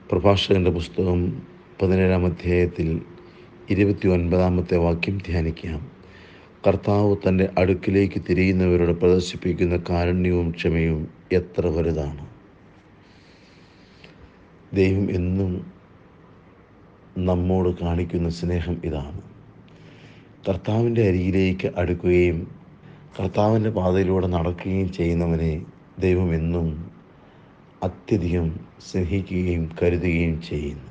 പ്രഭാഷകൻ്റെ പുസ്തകം 17-ാം അധ്യായത്തിൽ 29-ാമത്തെ വാക്യം ധ്യാനിക്കാം. കർത്താവ് തൻ്റെ അടുക്കിലേക്ക് തിരിയുന്നവരോട് പ്രദർശിപ്പിക്കുന്ന കാരുണ്യവും ക്ഷമയും എത്ര വലുതാണ്. ദൈവം എന്നും നമ്മോട് കാണിക്കുന്ന സ്നേഹം ഇതാണ്. കർത്താവിൻ്റെ അരികിലേക്ക് അടുക്കുകയും കർത്താവിൻ്റെ പാതയിലൂടെ നടക്കുകയും ചെയ്യുന്നവനെ ദൈവം എന്നും അത്യധികം സ്നേഹിക്കുകയും കരുതുകയും ചെയ്യുന്നു.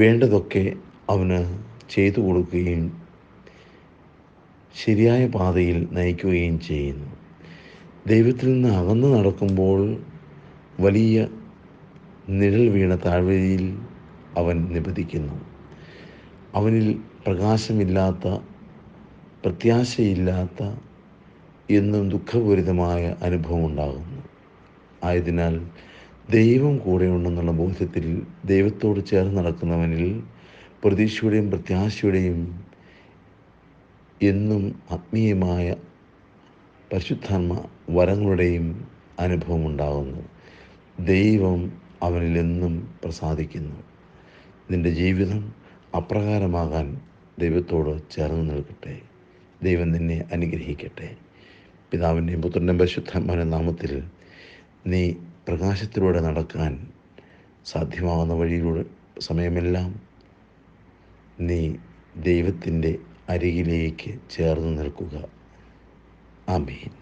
വേണ്ടതൊക്കെ അവന് ചെയ്തു കൊടുക്കുകയും ശരിയായ പാതയിൽ നയിക്കുകയും ചെയ്യുന്നു. ദൈവത്തിൽ നിന്ന് അകന്നു നടക്കുമ്പോൾ വലിയ നിഴൽ വീണ താഴ്വരയിൽ അവൻ നിബദിക്കുന്നു. അവനിൽ പ്രകാശമില്ലാത്ത, പ്രത്യാശയില്ലാത്ത, എന്നും ദുഃഖപൂരിതമായ അനുഭവം ഉണ്ടാകുന്നു. ആയതിനാൽ ദൈവം കൂടെയുണ്ടെന്നുള്ള ബോധ്യത്തിൽ ദൈവത്തോട് ചേർന്ന് നടക്കുന്നവനിൽ പ്രതീക്ഷയുടെയും പ്രത്യാശയുടെയും എന്നും ആത്മീയമായ പരിശുദ്ധാത്മ വരങ്ങളുടെയും അനുഭവം ഉണ്ടാകുന്നു. ദൈവം അവനിലെന്നും പ്രസാദിക്കുന്നു. നിൻ്റെ ജീവിതം അപ്രകാരമാകാൻ ദൈവത്തോട് ചേർന്ന് നിൽക്കട്ടെ. ദൈവം നിന്നെ അനുഗ്രഹിക്കട്ടെ. പിതാവിൻ്റെയും പുത്രൻ്റെയും പരിശുദ്ധാത്മാവിൻ്റെ നാമത്തിൽ നീ പ്രകാശത്തിലൂടെ നടക്കാൻ സാധ്യമാകുന്ന വഴിയിലൂടെ സമയമെല്ലാം നീ ദൈവത്തിൻ്റെ അരികിലേക്ക് ചേർന്ന് നിൽക്കുക. ആമേൻ.